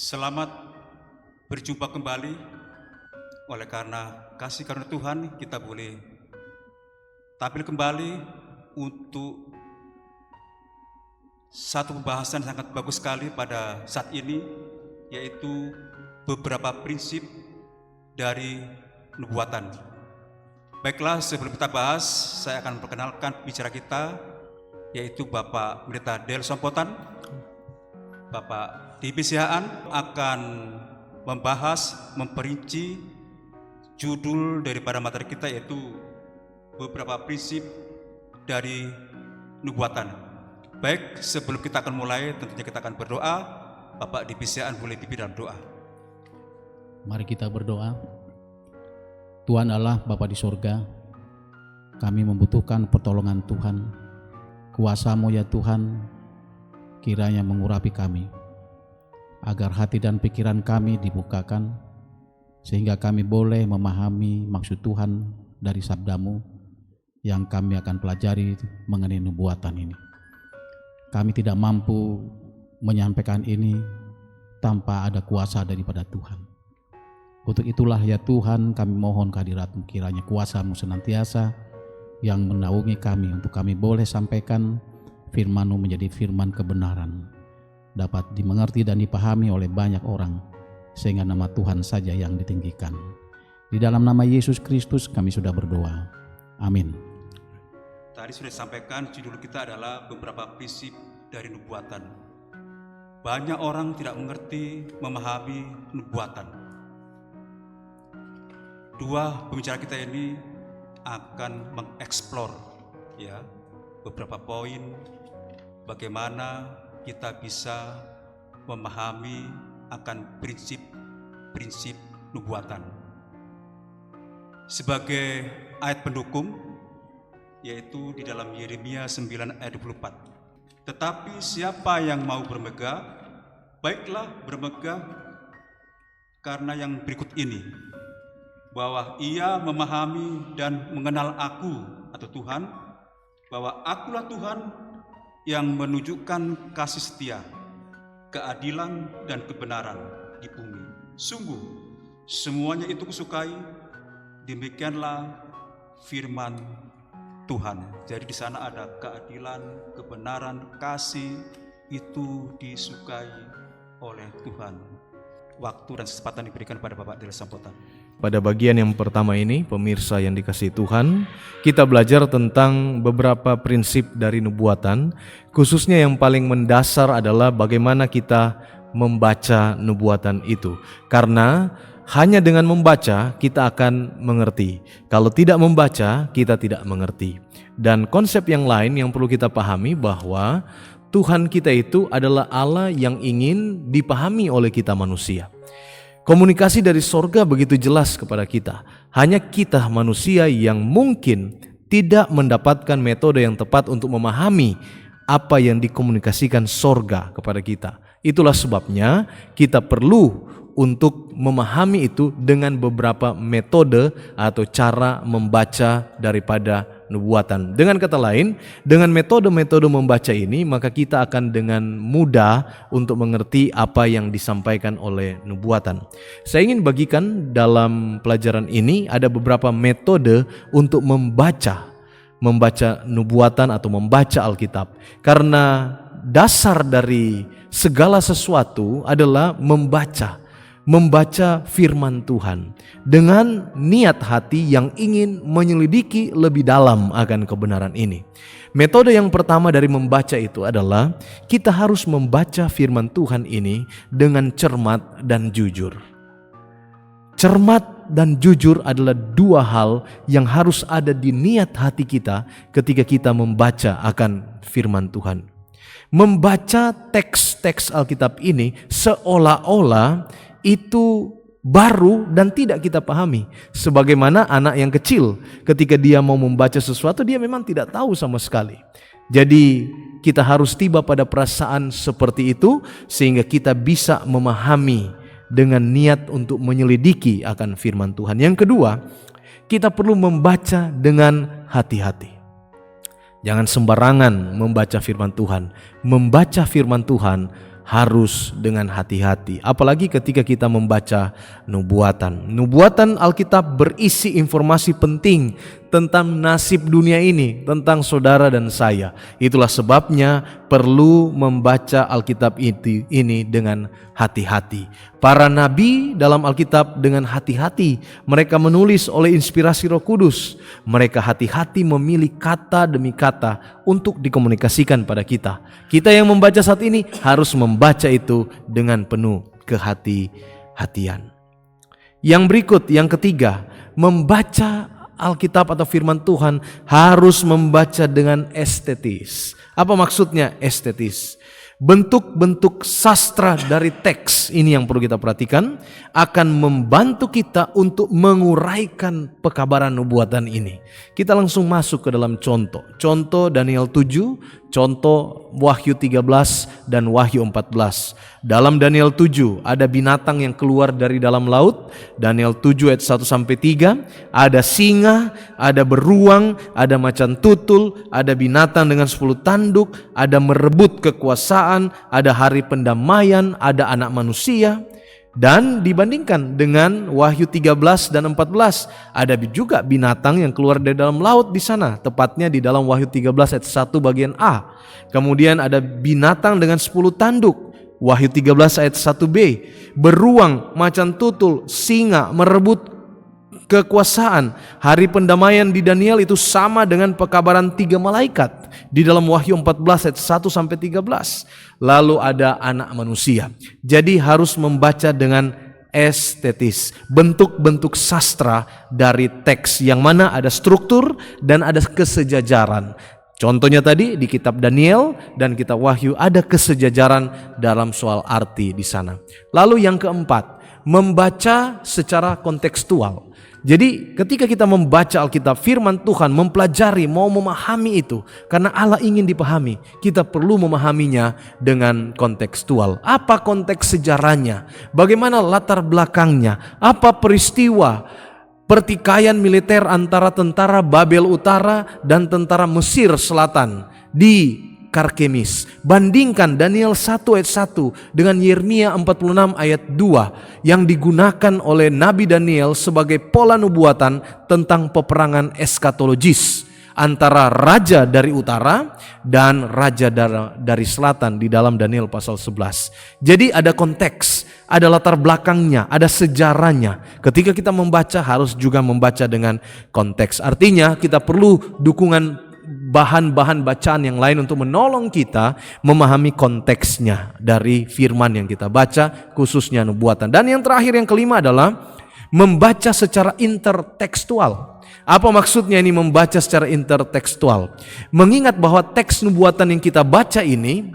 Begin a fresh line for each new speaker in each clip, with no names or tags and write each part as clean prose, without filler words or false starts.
Selamat berjumpa kembali. Oleh karena kasih karunia Tuhan, kita boleh tampil kembali untuk satu pembahasan sangat bagus sekali pada saat ini, yaitu beberapa prinsip dari nubuatan. Baiklah, sebelum kita bahas, saya akan perkenalkan bicara kita, yaitu Bapak Pendeta Del Sompotan. Bapak DPCH-an akan membahas, memperinci judul daripada materi kita, yaitu beberapa prinsip dari nubuatan. Baik, sebelum kita akan mulai, tentunya kita akan berdoa. Bapak DPCH-an boleh pimpin dalam doa.
Mari kita berdoa. Tuhan Allah, Bapa di sorga, kami membutuhkan pertolongan Tuhan. Kuasa-Mu ya Tuhan, kiranya mengurapi kami, agar hati dan pikiran kami dibukakan, sehingga kami boleh memahami maksud Tuhan dari sabda-Mu yang kami akan pelajari mengenai nubuatan ini. Kami tidak mampu menyampaikan ini tanpa ada kuasa daripada Tuhan. Untuk itulah ya Tuhan, kami mohon kehadirat-Mu, kiranya kuasa-Mu senantiasa yang menaungi kami untuk kami boleh sampaikan firman-Mu menjadi firman kebenaran, dapat dimengerti dan dipahami oleh banyak orang, sehingga nama Tuhan saja yang ditinggikan. Di dalam nama Yesus Kristus kami sudah berdoa. Amin.
Tadi sudah disampaikan, judul kita adalah beberapa prinsip dari nubuatan. Banyak orang tidak mengerti, memahami nubuatan. Dua pembicara kita ini akan mengeksplor ya beberapa poin bagaimana kita bisa memahami akan prinsip-prinsip nubuatan. Sebagai ayat pendukung, yaitu di dalam Yeremia 9 ayat 24. Tetapi siapa yang mau bermegah, baiklah bermegah karena yang berikut ini, bahwa ia memahami dan mengenal aku atau Tuhan, bahwa akulah Tuhan yang menunjukkan kasih setia, keadilan dan kebenaran di bumi. Sungguh semuanya itu kusukai, demikianlah firman Tuhan. Jadi di sana ada keadilan, kebenaran, kasih, itu disukai oleh Tuhan. Waktu dan kesempatan diberikan pada Bapak Del Sompotan.
Pada bagian yang pertama ini, pemirsa yang dikasihi Tuhan, kita belajar tentang beberapa prinsip dari nubuatan. Khususnya yang paling mendasar adalah bagaimana kita membaca nubuatan itu. Karena hanya dengan membaca kita akan mengerti. Kalau tidak membaca, kita tidak mengerti. Dan konsep yang lain yang perlu kita pahami bahwa Tuhan kita itu adalah Allah yang ingin dipahami oleh kita manusia. Komunikasi dari sorga begitu jelas kepada kita. Hanya kita manusia yang mungkin tidak mendapatkan metode yang tepat untuk memahami apa yang dikomunikasikan sorga kepada kita. Itulah sebabnya kita perlu untuk memahami itu dengan beberapa metode atau cara membaca daripada nubuatan. Dengan kata lain, dengan metode-metode membaca ini, maka kita akan dengan mudah untuk mengerti apa yang disampaikan oleh nubuatan. Saya ingin bagikan dalam pelajaran ini ada beberapa metode untuk membaca nubuatan atau membaca Alkitab. Karena dasar dari segala sesuatu adalah membaca firman Tuhan dengan niat hati yang ingin menyelidiki lebih dalam akan kebenaran ini. Metode yang pertama dari membaca itu adalah kita harus membaca firman Tuhan ini dengan cermat dan jujur. Cermat dan jujur adalah dua hal yang harus ada di niat hati kita ketika kita membaca akan firman Tuhan. Membaca teks-teks Alkitab ini seolah-olah itu baru dan tidak kita pahami. Sebagaimana anak yang kecil ketika dia mau membaca sesuatu, dia memang tidak tahu sama sekali. Jadi kita harus tiba pada perasaan seperti itu sehingga kita bisa memahami dengan niat untuk menyelidiki akan firman Tuhan. Yang kedua, kita perlu membaca dengan hati-hati. Jangan sembarangan membaca firman Tuhan. Membaca firman Tuhan harus dengan hati-hati. Apalagi ketika kita membaca nubuatan. Nubuatan Alkitab berisi informasi penting tentang nasib dunia ini, tentang saudara dan saya. Itulah sebabnya perlu membaca Alkitab ini dengan hati-hati. Para nabi dalam Alkitab dengan hati-hati, mereka menulis oleh inspirasi Roh Kudus. Mereka hati-hati memilih kata demi kata untuk dikomunikasikan pada kita. Kita yang membaca saat ini harus membaca itu dengan penuh kehati-hatian. Yang berikut, yang ketiga, membaca Alkitab atau firman Tuhan harus membaca dengan estetis. Apa maksudnya estetis? Bentuk-bentuk sastra dari teks ini yang perlu kita perhatikan akan membantu kita untuk menguraikan pekabaran nubuatan ini. Kita langsung masuk ke dalam contoh. Contoh Daniel 7, contoh Wahyu 13 dan Wahyu 14. Dalam Daniel 7 ada binatang yang keluar dari dalam laut. Daniel 7 ayat 1 sampai 3, ada singa, ada beruang, ada macan tutul, ada binatang dengan 10 tanduk, ada merebut kekuasaan, ada hari pendamaian, ada anak manusia. Dan dibandingkan dengan Wahyu 13 dan 14, ada juga binatang yang keluar dari dalam laut di sana, tepatnya di dalam Wahyu 13 ayat 1 bagian A. Kemudian ada binatang dengan 10 tanduk, Wahyu 13 ayat 1b, beruang, macan tutul, singa, merebut kekuasaan. Hari pendamaian di Daniel itu sama dengan pekabaran 3 malaikat di dalam Wahyu 14 ayat 1 sampai 13. Lalu ada anak manusia. Jadi harus membaca dengan estetis, bentuk-bentuk sastra dari teks yang mana ada struktur dan ada kesejajaran. Contohnya tadi di kitab Daniel dan kitab Wahyu ada kesejajaran dalam soal arti di sana. Lalu yang keempat, membaca secara kontekstual. Jadi ketika kita membaca Alkitab, firman Tuhan, mempelajari, mau memahami itu, karena Allah ingin dipahami, kita perlu memahaminya dengan kontekstual. Apa konteks sejarahnya? Bagaimana latar belakangnya? Apa peristiwa pertikaian militer antara tentara Babel Utara dan tentara Mesir Selatan di Karkemis? Bandingkan Daniel 1 ayat 1 dengan Yeremia 46 ayat 2 yang digunakan oleh Nabi Daniel sebagai pola nubuatan tentang peperangan eskatologis antara raja dari utara dan raja dari selatan di dalam Daniel pasal 11. Jadi ada konteks, ada latar belakangnya, ada sejarahnya. Ketika kita membaca harus juga membaca dengan konteks. Artinya kita perlu dukungan bahan-bahan bacaan yang lain untuk menolong kita memahami konteksnya dari firman yang kita baca, khususnya nubuatan. Dan yang terakhir, yang kelima adalah membaca secara intertekstual. Apa maksudnya ini membaca secara intertekstual? Mengingat bahwa teks nubuatan yang kita baca ini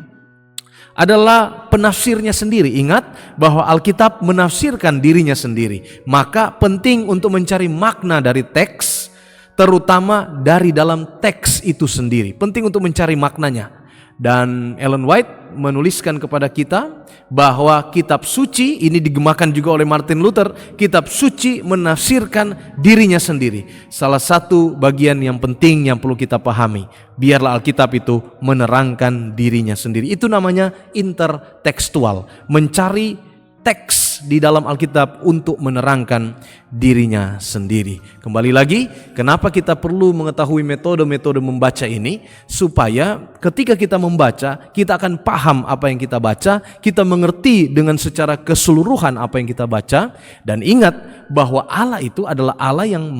adalah penafsirnya sendiri. Ingat bahwa Alkitab menafsirkan dirinya sendiri. Maka penting untuk mencari makna dari teks, terutama dari dalam teks itu sendiri. Penting untuk mencari maknanya. Dan Ellen White menuliskan kepada kita bahwa kitab suci ini digemakan juga oleh Martin Luther. Kitab suci menafsirkan dirinya sendiri. Salah satu bagian yang penting yang perlu kita pahami, biarlah Alkitab itu menerangkan dirinya sendiri. Itu namanya intertekstual, mencari teks di dalam Alkitab untuk menerangkan dirinya sendiri. Kembali lagi, kenapa kita perlu mengetahui metode-metode membaca ini? Supaya ketika kita membaca, kita akan paham apa yang kita baca, kita mengerti dengan secara keseluruhan apa yang kita baca, dan ingat bahwa Allah itu adalah Allah yang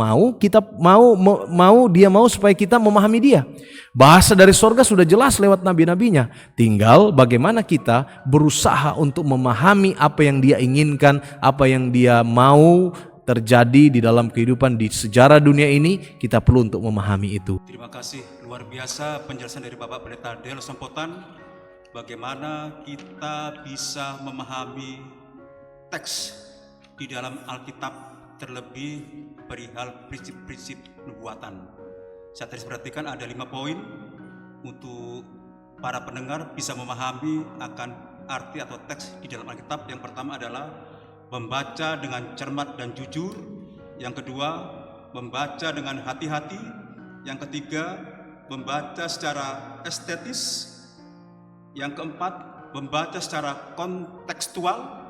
Dia mau supaya kita memahami Dia. Bahasa dari sorga sudah jelas lewat nabi-nabinya. Tinggal bagaimana kita berusaha untuk memahami apa yang Dia inginkan, apa yang Dia mau terjadi di dalam kehidupan di sejarah dunia ini. Kita perlu untuk memahami itu.
Terima kasih, luar biasa penjelasan dari Bapak Pendeta Del Sempotan. Bagaimana kita bisa memahami teks di dalam Alkitab, terlebih perihal prinsip-prinsip nubuatan. Saya tadi perhatikan ada 5 poin untuk para pendengar bisa memahami akan arti atau teks di dalam Alkitab. Yang pertama adalah membaca dengan cermat dan jujur. Yang kedua, membaca dengan hati-hati. Yang ketiga, membaca secara estetis. Yang keempat, membaca secara kontekstual.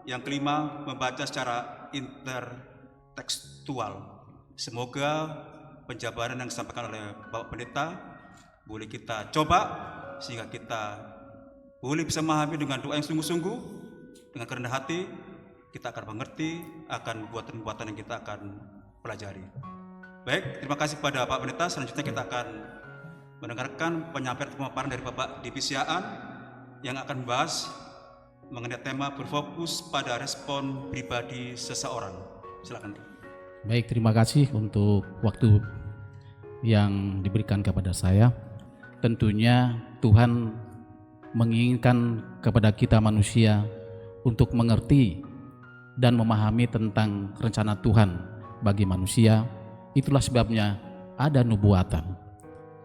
Yang kelima, membaca secara intertekstual. Semoga penjabaran yang disampaikan oleh Bapak Pendeta boleh kita coba sehingga kita boleh bisa memahami dengan doa yang sungguh-sungguh, dengan kerendah hati, kita akan mengerti akan buatan-buatan yang kita akan pelajari. Baik, terima kasih kepada Pak Pendeta. Selanjutnya kita akan mendengarkan penyampaian pemaparan dari Bapak Divisiaan yang akan membahas mengenai tema berfokus pada respon pribadi seseorang. Silakan.
Baik, terima kasih untuk waktu yang diberikan kepada saya. Tentunya Tuhan menginginkan kepada kita manusia untuk mengerti dan memahami tentang rencana Tuhan bagi manusia. Itulah sebabnya ada nubuatan.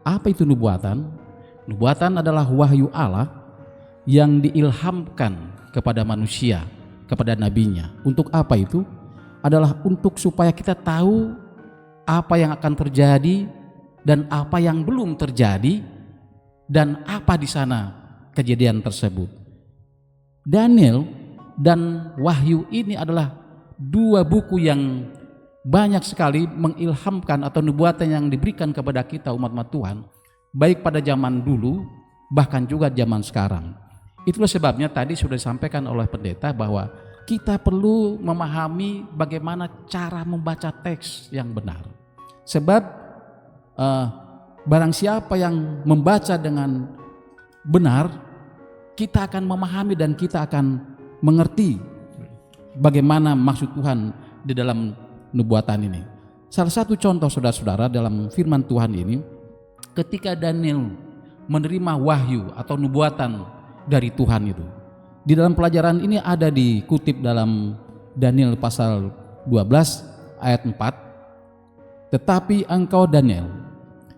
Apa itu nubuatan? Nubuatan adalah wahyu Allah yang diilhamkan kepada manusia, kepada nabinya. Untuk apa itu? Adalah untuk supaya kita tahu apa yang akan terjadi dan apa yang belum terjadi dan apa di sana kejadian tersebut. Daniel dan Wahyu ini adalah dua buku yang banyak sekali mengilhamkan atau nubuatan yang diberikan kepada kita umat-umat Tuhan, baik pada zaman dulu bahkan juga zaman sekarang. Itulah sebabnya tadi sudah disampaikan oleh pendeta bahwa kita perlu memahami bagaimana cara membaca teks yang benar. Sebab barang siapa yang membaca dengan benar, kita akan memahami dan kita akan mengerti bagaimana maksud Tuhan di dalam nubuatan ini. Salah satu contoh saudara-saudara dalam firman Tuhan ini, ketika Daniel menerima wahyu atau nubuatan dari Tuhan itu, di dalam pelajaran ini ada dikutip dalam Daniel pasal 12 ayat 4. Tetapi engkau Daniel,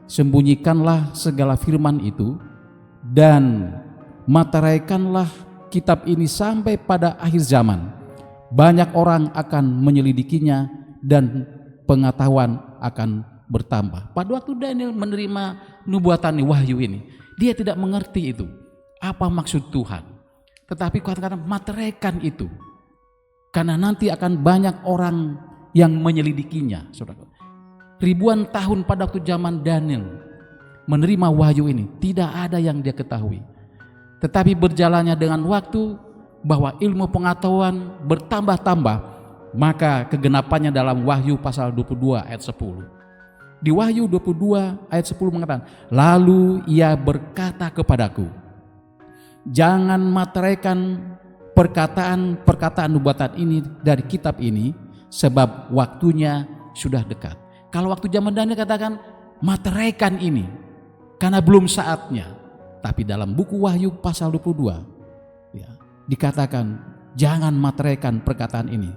sembunyikanlah segala firman itu dan materaikanlah kitab ini sampai pada akhir zaman. Banyak orang akan menyelidikinya dan pengetahuan akan bertambah. Pada waktu Daniel menerima nubuatan wahyu ini, dia tidak mengerti itu apa maksud Tuhan. Tetapi katakan materaikan itu, karena nanti akan banyak orang yang menyelidikinya. Saudara, ribuan tahun pada waktu zaman Daniel menerima wahyu ini, tidak ada yang dia ketahui. Tetapi berjalannya dengan waktu, bahwa ilmu pengetahuan bertambah-tambah, maka kegenapannya dalam Wahyu pasal 22 ayat 10. Di Wahyu 22 ayat 10 mengatakan, lalu ia berkata kepadaku, jangan materaikan perkataan-perkataan nubuatan ini dari kitab ini, sebab waktunya sudah dekat. Kalau waktu zaman Daniel katakan materaikan ini, karena belum saatnya. Tapi dalam buku Wahyu pasal 22 ya, dikatakan jangan materaikan perkataan ini,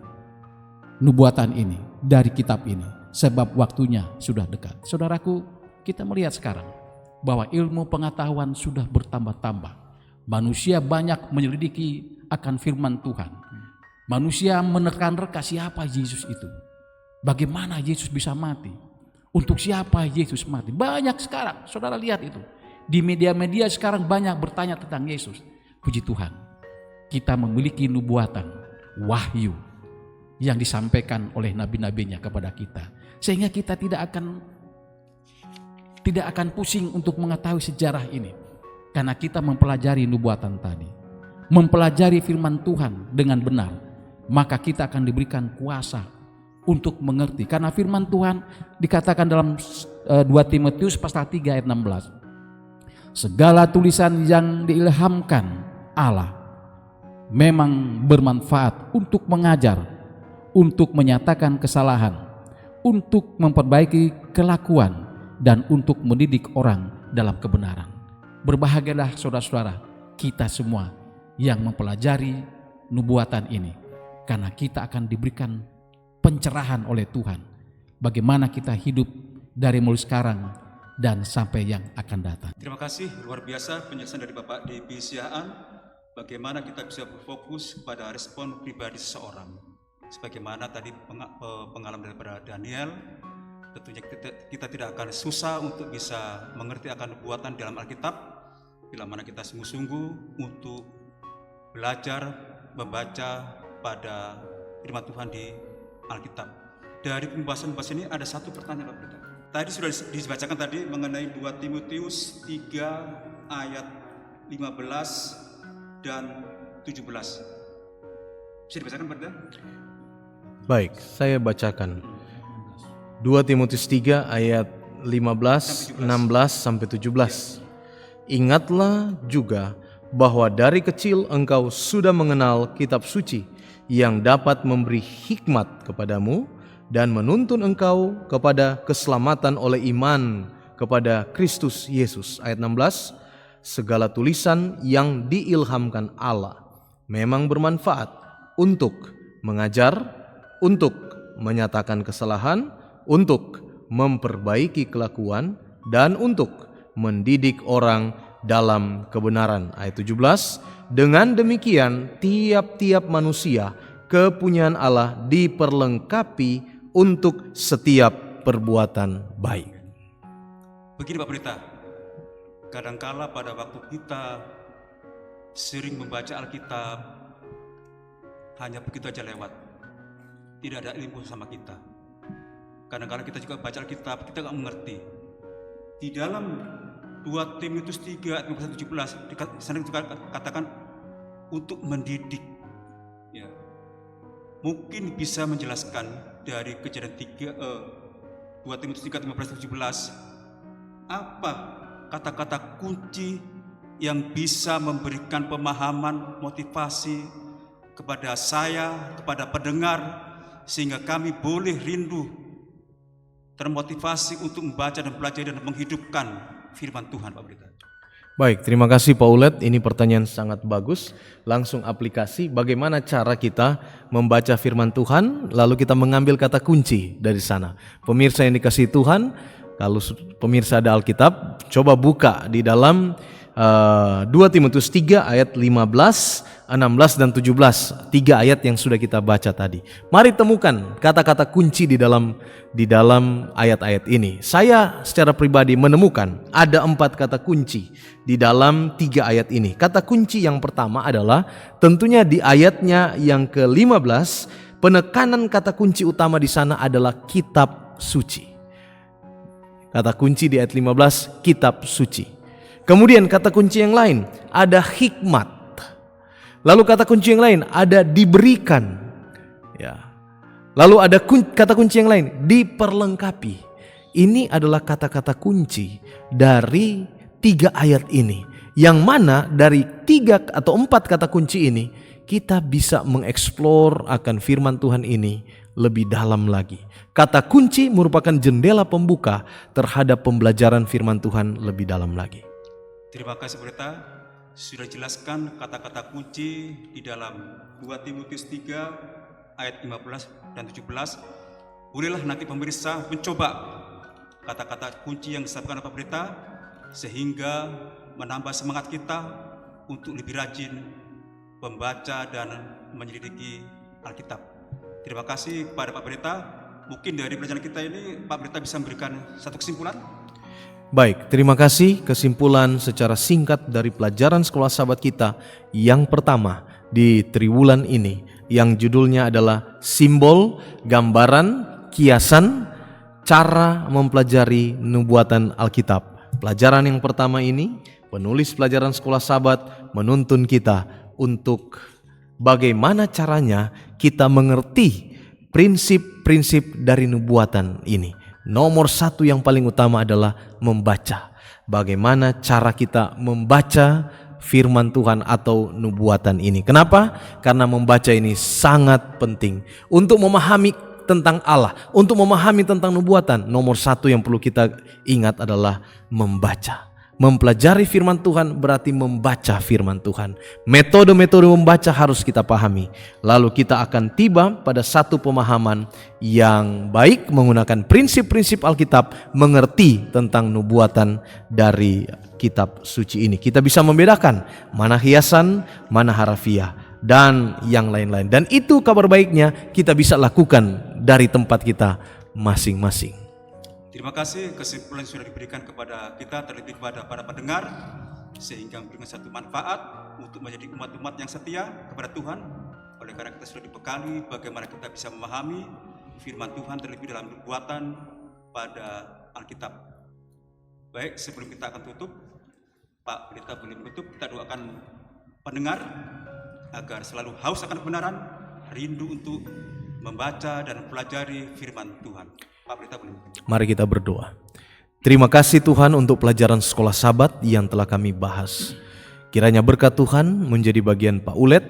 nubuatan ini dari kitab ini, sebab waktunya sudah dekat. Saudaraku, kita melihat sekarang bahwa ilmu pengetahuan sudah bertambah-tambah. Manusia banyak menyelidiki akan firman Tuhan. Manusia menerka-nerka siapa Yesus itu, bagaimana Yesus bisa mati, untuk siapa Yesus mati. Banyak sekarang, saudara lihat itu. Di media-media sekarang banyak bertanya tentang Yesus. Puji Tuhan, kita memiliki nubuatan, wahyu yang disampaikan oleh nabi-nabinya kepada kita, sehingga kita tidak akan pusing untuk mengetahui sejarah ini, karena kita mempelajari nubuatan tadi, mempelajari firman Tuhan dengan benar, maka kita akan diberikan kuasa untuk mengerti. Karena firman Tuhan dikatakan dalam 2 Timotius pasal 3 ayat 16, segala tulisan yang diilhamkan Allah memang bermanfaat untuk mengajar, untuk menyatakan kesalahan, untuk memperbaiki kelakuan, dan untuk mendidik orang dalam kebenaran. Berbahagialah saudara-saudara kita semua yang mempelajari nubuatan ini, karena kita akan diberikan pencerahan oleh Tuhan bagaimana kita hidup dari mulai sekarang dan sampai yang akan datang.
Terima kasih, luar biasa penjelasan dari Bapak Divisiaan, bagaimana kita bisa berfokus pada respon pribadi seseorang. Sebagaimana tadi pengalaman daripada Daniel, tentunya kita tidak akan susah untuk bisa mengerti akan nubuatan dalam Alkitab bila mana kita sungguh-sungguh untuk belajar membaca pada firman Tuhan di Alkitab. Dari pembahasan ini ada satu pertanyaan Pak Pendeta. Tadi sudah dibacakan tadi mengenai 2 Timotius 3 ayat 15 dan 17. Bisa dibacakan Pak Pendeta?
Baik, saya bacakan. 2 Timotius 3 ayat 15, 16 sampai 17. Ingatlah juga bahwa dari kecil engkau sudah mengenal kitab suci yang dapat memberi hikmat kepadamu dan menuntun engkau kepada keselamatan oleh iman kepada Kristus Yesus. Ayat 16, segala tulisan yang diilhamkan Allah memang bermanfaat untuk mengajar, untuk menyatakan kesalahan, untuk memperbaiki kelakuan, dan untuk mendidik orang dalam kebenaran. Ayat 17, dengan demikian tiap-tiap manusia kepunyaan Allah diperlengkapi untuk setiap perbuatan baik.
Begini Pak Pendeta, kadangkala pada waktu kita sering membaca Alkitab hanya begitu aja lewat, tidak ada ilmu sama kita. Kadang-kadang kita juga baca Alkitab, kita nggak mengerti. Di dalam 2 Timotius 3 ayat 15-17 sana katakan untuk mendidik. Ya. Mungkin bisa menjelaskan dari Kejadian 2 Timotius 3 15-17 apa kata-kata kunci yang bisa memberikan pemahaman, motivasi kepada saya, kepada pendengar, sehingga kami boleh rindu, termotivasi untuk membaca dan belajar dan menghidupkan firman Tuhan, Pak Pendeta.
Baik, terima kasih Pak Ulet. Ini pertanyaan sangat bagus. Langsung aplikasi, bagaimana cara kita membaca firman Tuhan, lalu kita mengambil kata kunci dari sana. Pemirsa yang dikasihi Tuhan, kalau pemirsa ada Alkitab, coba buka di dalam 2 Timotius 3 ayat 15, 16 dan 17, 3 ayat yang sudah kita baca tadi. Mari temukan kata-kata kunci di dalam ayat-ayat ini. Saya secara pribadi menemukan ada 4 kata kunci di dalam 3 ayat ini. Kata kunci yang pertama adalah tentunya di ayatnya yang ke-15, penekanan kata kunci utama di sana adalah kitab suci. Kata kunci di ayat 15, kitab suci. Kemudian kata kunci yang lain ada hikmat. Lalu kata kunci yang lain ada diberikan. Ya. Lalu ada kata kunci yang lain diperlengkapi. Ini adalah kata-kata kunci dari 3 ayat ini. Yang mana dari 3 atau 4 kata kunci ini kita bisa mengeksplor akan firman Tuhan ini lebih dalam lagi. Kata kunci merupakan jendela pembuka terhadap pembelajaran firman Tuhan lebih dalam lagi.
Terima kasih Pendeta, sudah jelaskan kata-kata kunci di dalam 2 Timotius 3 ayat 15 dan 17. Bolehlah nanti pemirsa mencoba kata-kata kunci yang disampaikan Pak Pendeta, sehingga menambah semangat kita untuk lebih rajin membaca dan menyelidiki Alkitab. Terima kasih kepada Pak Pendeta. Mungkin dari pelajaran kita ini Pak Pendeta bisa memberikan satu kesimpulan.
Baik, terima kasih. Kesimpulan secara singkat dari pelajaran sekolah sahabat kita yang pertama di triwulan ini, yang judulnya adalah simbol, gambaran, kiasan, cara mempelajari nubuatan Alkitab. Pelajaran yang pertama ini, penulis pelajaran sekolah sahabat menuntun kita untuk bagaimana caranya kita mengerti prinsip-prinsip dari nubuatan ini. Nomor 1 yang paling utama adalah membaca. Bagaimana cara kita membaca firman Tuhan atau nubuatan ini. Kenapa? Karena membaca ini sangat penting untuk memahami tentang Allah, untuk memahami tentang nubuatan. Nomor 1 yang perlu kita ingat adalah membaca. Mempelajari firman Tuhan berarti membaca firman Tuhan. Metode-metode membaca harus kita pahami. Lalu kita akan tiba pada satu pemahaman yang baik menggunakan prinsip-prinsip Alkitab, mengerti tentang nubuatan dari kitab suci ini. Kita bisa membedakan mana hiasan, mana harafiah, dan yang lain-lain. Dan itu kabar baiknya kita bisa lakukan dari tempat kita masing-masing.
Terima kasih kesimpulan yang sudah diberikan kepada kita, terlebih kepada para pendengar, sehingga memberikan satu manfaat untuk menjadi umat-umat yang setia kepada Tuhan. Oleh karena kita sudah dibekali bagaimana kita bisa memahami firman Tuhan terlebih dalam nubuatan pada Alkitab. Baik, sebelum kita akan tutup, Pak Pendeta boleh menutup, kita doakan pendengar agar selalu haus akan kebenaran, rindu untuk membaca dan mempelajari firman Tuhan. Pak Pendeta boleh menutup.
Mari kita berdoa. Terima kasih Tuhan untuk pelajaran sekolah Sabat yang telah kami bahas. Kiranya berkat Tuhan menjadi bagian Pak Ulet,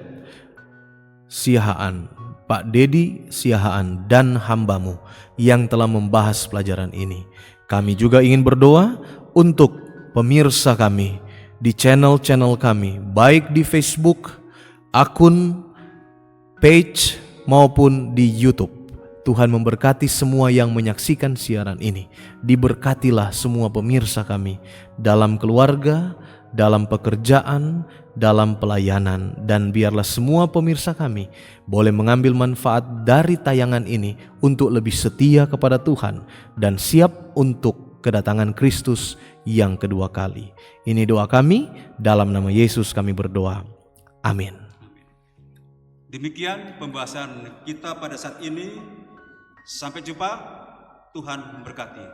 Siahaan, Pak Dedi, Siahaan, dan hamba-Mu yang telah membahas pelajaran ini. Kami juga ingin berdoa untuk pemirsa kami di channel-channel kami, baik di Facebook, akun, page, maupun di YouTube. Tuhan memberkati semua yang menyaksikan siaran ini. Diberkatilah semua pemirsa kami dalam keluarga, dalam pekerjaan, dalam pelayanan, dan biarlah semua pemirsa kami boleh mengambil manfaat dari tayangan ini untuk lebih setia kepada Tuhan dan siap untuk kedatangan Kristus yang kedua kali. Ini doa kami, dalam nama Yesus kami berdoa. Amin.
Demikian pembahasan kita pada saat ini. Sampai jumpa, Tuhan memberkati.